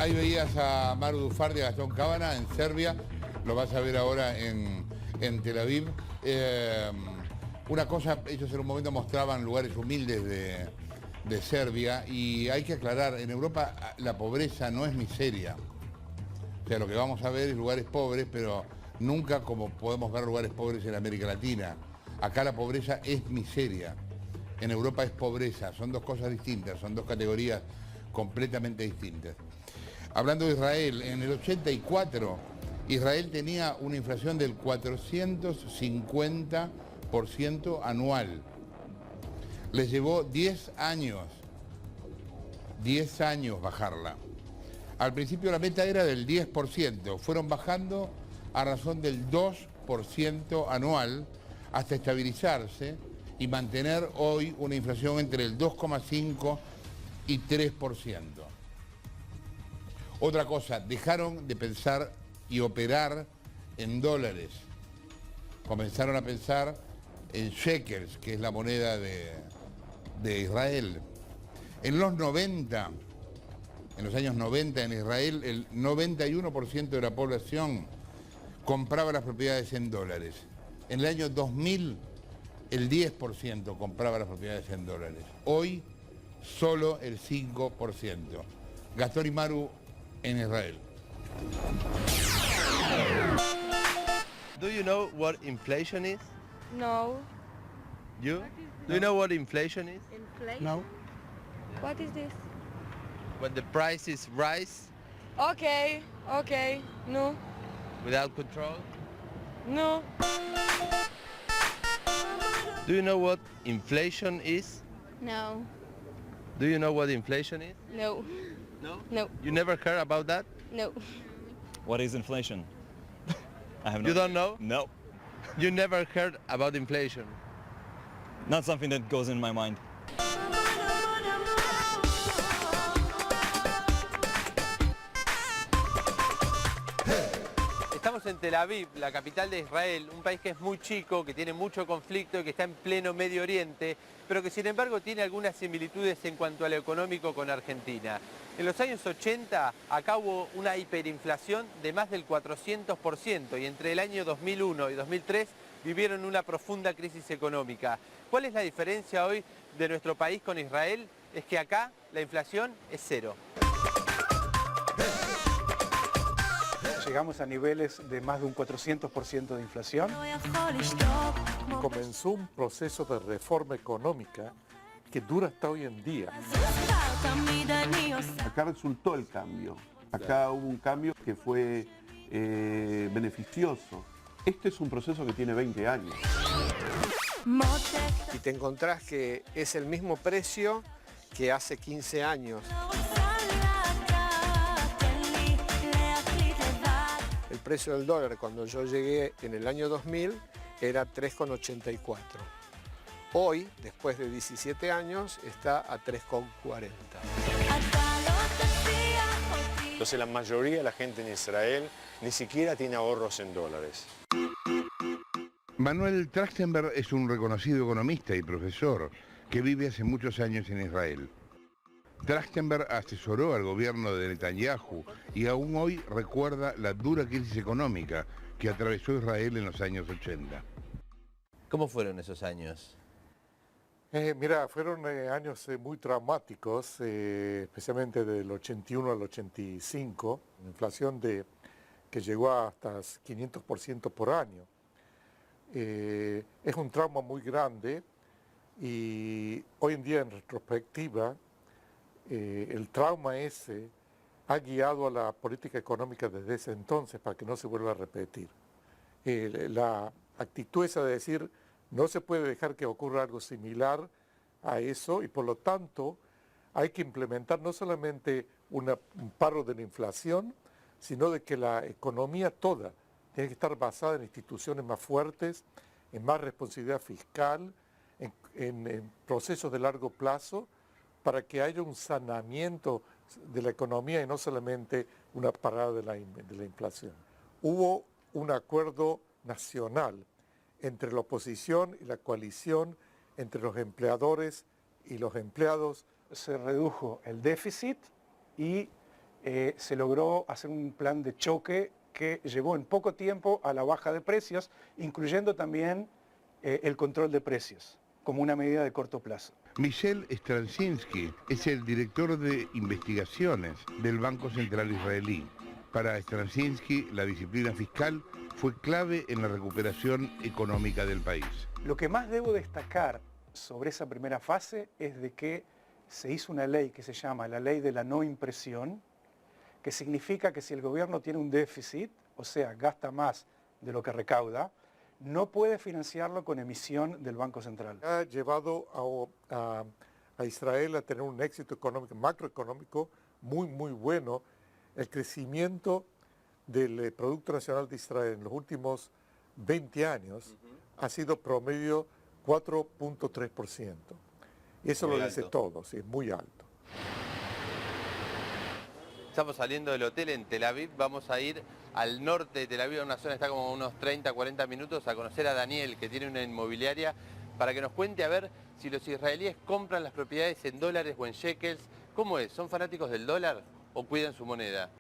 Ahí veías a Maru Dufardi, a Gastón Cábana en Serbia, lo vas a ver ahora en Tel Aviv. Una cosa, ellos en un momento mostraban lugares humildes de Serbia y hay que aclarar, en Europa la pobreza no es miseria. O sea, lo que vamos a ver es lugares pobres, pero nunca como podemos ver lugares pobres en América Latina. Acá la pobreza es miseria. En Europa es pobreza, son dos cosas distintas, son dos categorías completamente distintas. Hablando de Israel, en el 84 Israel tenía una inflación del 450% anual. Les llevó 10 años bajarla. Al principio la meta era del 10%, fueron bajando a razón del 2% anual hasta estabilizarse y mantener hoy una inflación entre el 2,5 y 3%. Otra cosa, dejaron de pensar y operar en dólares. Comenzaron a pensar en shekels, que es la moneda de Israel. En los años 90 en Israel, el 91% de la población compraba las propiedades en dólares. En el año 2000, el 10% compraba las propiedades en dólares. Hoy, solo el 5%. Gastón y Maru en Israel. Do you know what inflation is? No. You? Do you know what inflation is? Inflation? No. What is this? When the prices rise Okay. No. without control? No. Do you know what inflation is? No. Do you know what inflation is? No. No? No. You never heard about that? No. What is inflation? I have no. You don't know? No, You never heard about inflation? not something that goes in my mind. Estamos en Tel Aviv, la capital de Israel, un país que es muy chico, que tiene mucho conflicto y que está en pleno Medio Oriente, pero que sin embargo tiene algunas similitudes en cuanto a lo económico con Argentina. En los años 80 acá hubo una hiperinflación de más del 400% y entre el año 2001 y 2003 vivieron una profunda crisis económica. ¿Cuál es la diferencia hoy de nuestro país con Israel? Es que acá la inflación es cero. Llegamos a niveles de más de un 400% de inflación. Comenzó un proceso de reforma económica que dura hasta hoy en día. Acá resultó el cambio. Acá hubo un cambio que fue beneficioso. Este es un proceso que tiene 20 años. Y te encontrás que es el mismo precio que hace 15 años. El precio del dólar cuando yo llegué en el año 2000 era 3,84. Hoy, después de 17 años, está a 3,40. Entonces la mayoría de la gente en Israel ni siquiera tiene ahorros en dólares. Manuel Trachtenberg es un reconocido economista y profesor que vive hace muchos años en Israel. Trachtenberg asesoró al gobierno de Netanyahu y aún hoy recuerda la dura crisis económica que atravesó Israel en los años 80. ¿Cómo fueron esos años? Mira, fueron años muy traumáticos, especialmente del 81 al 85, una inflación que llegó hasta 500% por año. Es un trauma muy grande y hoy en día en retrospectiva el trauma ese ha guiado a la política económica desde ese entonces para que no se vuelva a repetir. La actitud esa de decir no se puede dejar que ocurra algo similar a eso y por lo tanto hay que implementar no solamente un paro de la inflación, sino de que la economía toda tiene que estar basada en instituciones más fuertes, en más responsabilidad fiscal, en procesos de largo plazo, para que haya un saneamiento de la economía y no solamente una parada de la inflación. Hubo un acuerdo nacional entre la oposición y la coalición, entre los empleadores y los empleados. Se redujo el déficit y se logró hacer un plan de choque que llevó en poco tiempo a la baja de precios, incluyendo también el control de precios, como una medida de corto plazo. Michel Straczynski es el director de investigaciones del Banco Central Israelí. Para Straczynski, la disciplina fiscal fue clave en la recuperación económica del país. Lo que más debo destacar sobre esa primera fase es de que se hizo una ley que se llama la ley de la no impresión, que significa que si el gobierno tiene un déficit, o sea, gasta más de lo que recauda, no puede financiarlo con emisión del Banco Central. Ha llevado a Israel a tener un éxito económico, macroeconómico muy bueno. El crecimiento del Producto Nacional de Israel en los últimos 20 años ha sido promedio 4.3%. Y eso lo dice todo, sí, es muy alto. Estamos saliendo del hotel en Tel Aviv, vamos a ir al norte de Tel Aviv, a una zona que está como unos 30, 40 minutos, a conocer a Daniel, que tiene una inmobiliaria, para que nos cuente a ver si los israelíes compran las propiedades en dólares o en shekels. ¿Cómo es? ¿Son fanáticos del dólar o cuidan su moneda?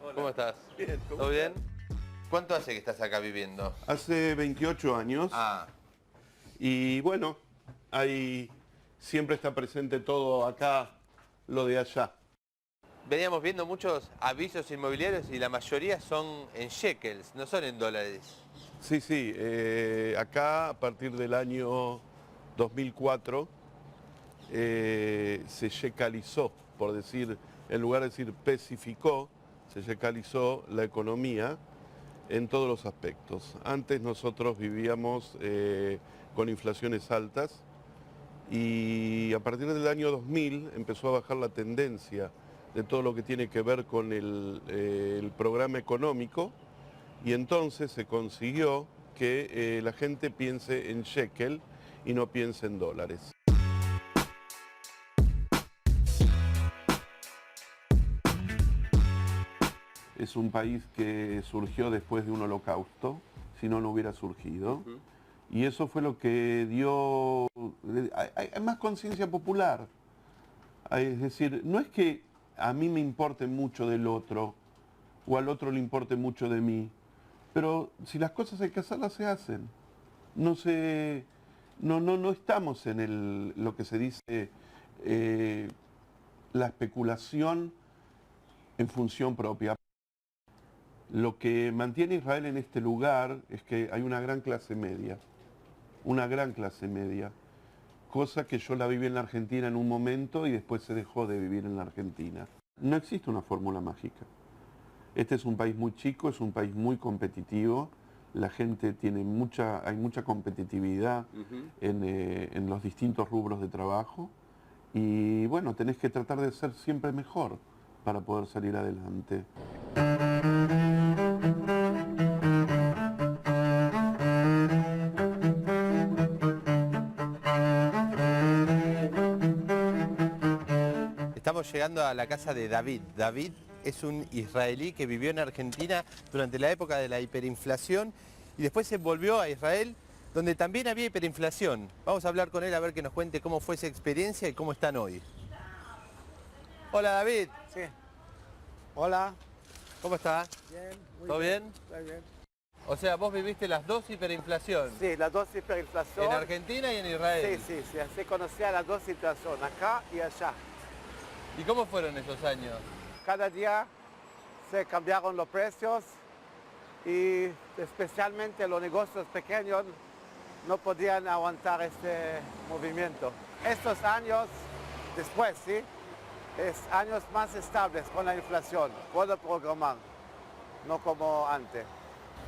Hola. ¿Cómo estás? Bien, ¿Todo bien? ¿Cuánto hace que estás acá viviendo? Hace 28 años. Y bueno, ahí siempre está presente todo acá, lo de allá. Veníamos viendo muchos avisos inmobiliarios y la mayoría son en shekels, no son en dólares. Sí, acá a partir del año 2004 se shekalizó, por decir, en lugar de decir pesificó, se shekalizó la economía en todos los aspectos. Antes nosotros vivíamos con inflaciones altas y a partir del año 2000 empezó a bajar la tendencia de todo lo que tiene que ver con el programa económico y entonces se consiguió que la gente piense en shekel y no piense en dólares. Es un país que surgió después de un holocausto, si no, no hubiera surgido. Y eso fue lo que dio... Hay más conciencia popular. Es decir, no es que a mí me importe mucho del otro, o al otro le importe mucho de mí, pero si las cosas hay que hacerlas, se hacen. No estamos en lo que se dice la especulación en función propia. Lo que mantiene a Israel en este lugar es que hay una gran clase media, cosa que yo la viví en la Argentina en un momento y después se dejó de vivir en la Argentina. No existe una fórmula mágica. Este es un país muy chico, es un país muy competitivo, la gente tiene hay mucha competitividad en los distintos rubros de trabajo y bueno, tenés que tratar de ser siempre mejor para poder salir adelante. Estamos llegando a la casa de David. David es un israelí que vivió en Argentina durante la época de la hiperinflación y después se volvió a Israel, donde también había hiperinflación. Vamos a hablar con él a ver que nos cuente cómo fue esa experiencia y cómo están hoy. Hola David. Sí. Hola. ¿Cómo estás? Bien. ¿Todo bien? Está bien. O sea, vos viviste las dos hiperinflación. Sí, las dos hiperinflación. En Argentina y en Israel. Sí, se conocía las dos situaciones, acá y allá. ¿Y cómo fueron esos años? Cada día se cambiaron los precios y especialmente los negocios pequeños no podían aguantar este movimiento. Estos años después, ¿sí? Es años más estables con la inflación. Puedo programar, no como antes.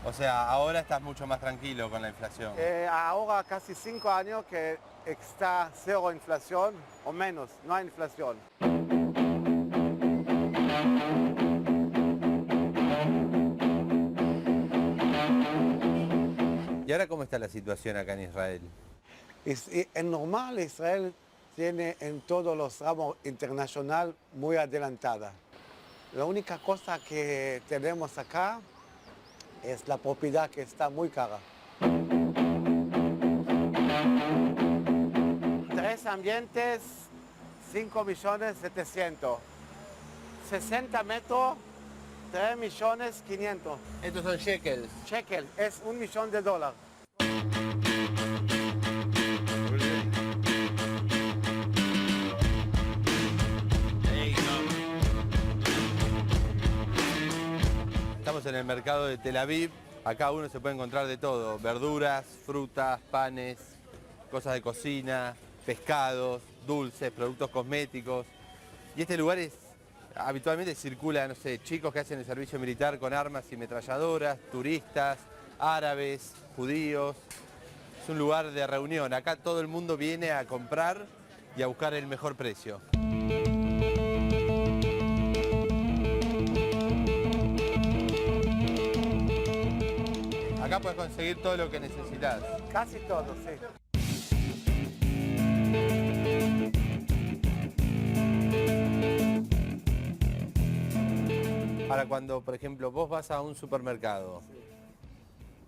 O sea, ahora estás mucho más tranquilo con la inflación. Ahora casi 5 años que está cero inflación o menos, no hay inflación. ¿Y ahora cómo está la situación acá en Israel? Es normal, Israel tiene en todos los ramos internacionales muy adelantada. La única cosa que tenemos acá es la propiedad que está muy cara. ambientes, 5.700.000. 60 metros, 3.500.000. Estos son shekels. Shekel es $1 millón. Estamos en el mercado de Tel Aviv. Acá uno se puede encontrar de todo. Verduras, frutas, panes, cosas de cocina, pescados, dulces, productos cosméticos. Y este lugar habitualmente circula, no sé, chicos que hacen el servicio militar con armas y ametralladoras, turistas, árabes, judíos. Es un lugar de reunión. Acá todo el mundo viene a comprar y a buscar el mejor precio. Acá puedes conseguir todo lo que necesitas. Casi todo, sí. Ahora, cuando, por ejemplo, vos vas a un supermercado,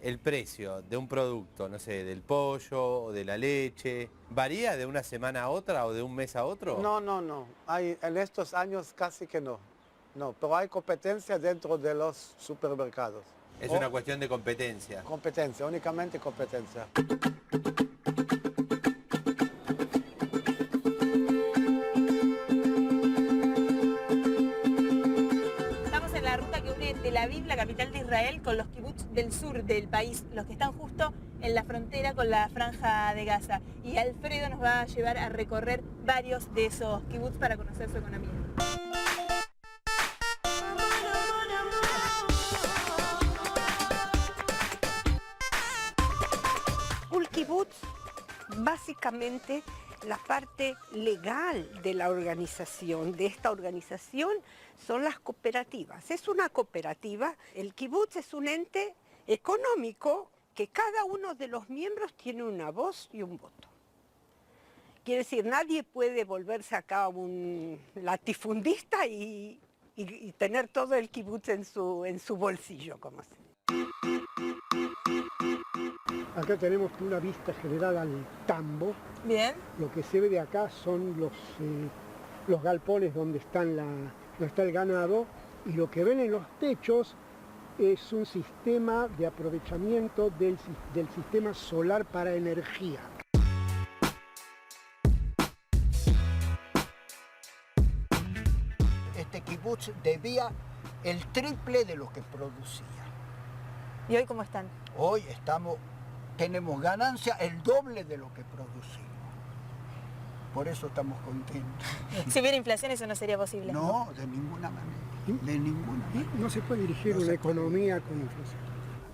el precio de un producto, no sé, del pollo o de la leche, ¿varía de una semana a otra o de un mes a otro? No. En estos años casi que no. No, pero hay competencia dentro de los supermercados. Es una cuestión de competencia. Competencia, únicamente competencia. Estamos en la ruta que une Tel Aviv, la capital de Israel, con los kibbutz del sur del país, los que están justo en la frontera con la Franja de Gaza. Y Alfredo nos va a llevar a recorrer varios de esos kibbutz para conocer su economía. Un kibutz, básicamente la parte legal de la organización, de esta organización, son las cooperativas. Es una cooperativa, el kibutz es un ente económico que cada uno de los miembros tiene una voz y un voto. Quiere decir, nadie puede volverse acá un latifundista y tener todo el kibutz en su bolsillo, como se dice. Acá tenemos una vista general al tambo. Bien. Lo que se ve de acá son los galpones donde está el ganado, y lo que ven en los techos es un sistema de aprovechamiento del sistema solar para energía. Este kibutz debía el triple de lo que producía. ¿Y hoy cómo están? Hoy tenemos ganancia el doble de lo que producimos. Por eso estamos contentos. Si hubiera inflación eso no sería posible. No, de ninguna manera. De ninguna manera. No se puede dirigir una economía con inflación.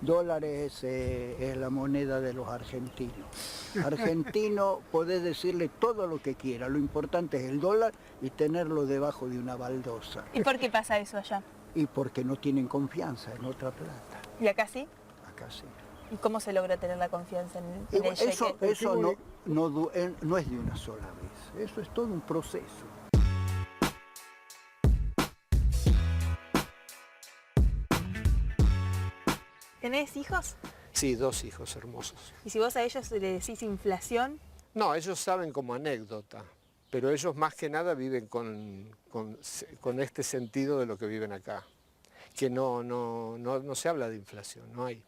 Dólares es la moneda de los argentinos. Argentino, podés decirle todo lo que quiera. Lo importante es el dólar y tenerlo debajo de una baldosa. ¿Y por qué pasa eso allá? Y porque no tienen confianza en otra plata. ¿Y acá sí? Acá sí. ¿Y cómo se logra tener la confianza en el shekel? Eso no es de una sola vez. Eso es todo un proceso. ¿Tenés hijos? Sí, 2 hijos hermosos. ¿Y si vos a ellos le decís inflación? No, ellos saben como anécdota, pero ellos más que nada viven con este sentido de lo que viven acá, que no se habla de inflación, no hay.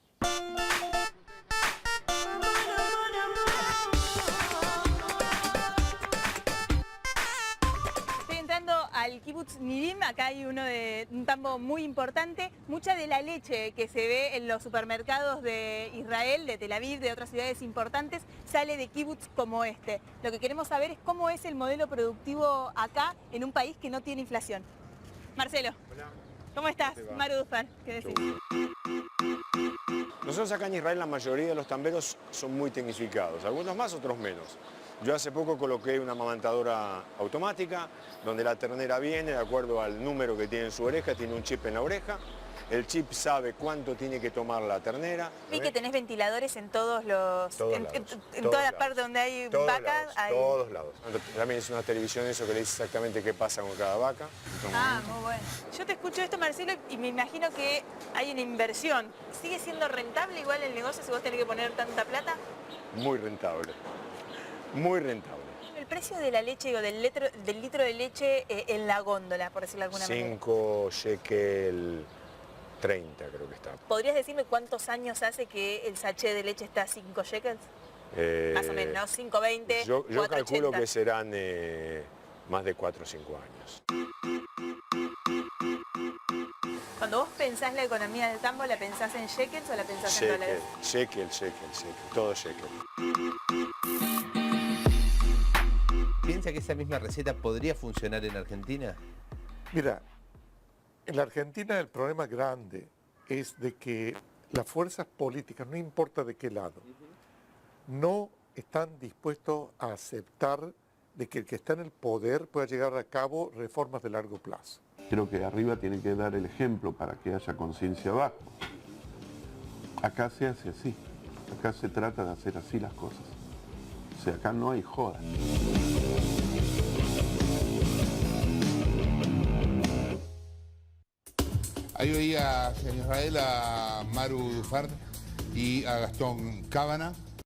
Al Kibbutz Nidim, acá hay un tambo muy importante. Mucha de la leche que se ve en los supermercados de Israel, de Tel Aviv, de otras ciudades importantes, sale de kibbutz como este. Lo que queremos saber es cómo es el modelo productivo acá en un país que no tiene inflación. Marcelo, hola. ¿Cómo estás? Maru Dufan, ¿qué decís? Nosotros acá en Israel la mayoría de los tamberos son muy tecnificados, algunos más, otros menos. Yo hace poco coloqué una amamantadora automática, donde la ternera viene de acuerdo al número que tiene en su oreja, tiene un chip en la oreja, el chip sabe cuánto tiene que tomar la ternera. Vi que tenés ventiladores en todos los... en toda la parte donde hay vacas. Todos lados. También es una televisión eso que le dice exactamente qué pasa con cada vaca. Muy bueno. Yo te escucho esto, Marcelo, y me imagino que hay una inversión. ¿Sigue siendo rentable igual el negocio si vos tenés que poner tanta plata? Muy rentable. Muy rentable. precio de la leche, digo, del litro de leche en la góndola, por decirlo de alguna manera. 5 shekel 30 creo que está. ¿Podrías decirme cuántos años hace que el sachet de leche está a 5 shekels? Más o menos, ¿no? 5.20, Yo 4.80. calculo que serán más de 4 o 5 años. Cuando vos pensás la economía del tambo, ¿la pensás en shekels o la pensás en dólares? Shekel, todo shekel. ¿Piensa que esa misma receta podría funcionar en Argentina? Mira, en la Argentina el problema grande es de que las fuerzas políticas, no importa de qué lado, no están dispuestos a aceptar de que el que está en el poder pueda llevar a cabo reformas de largo plazo. Creo que arriba tiene que dar el ejemplo para que haya conciencia abajo. Acá se hace así, acá se trata de hacer así las cosas. O sea, acá no hay joda. Ahí oía en Israel a Maru Dufard y a Gastón Cábana.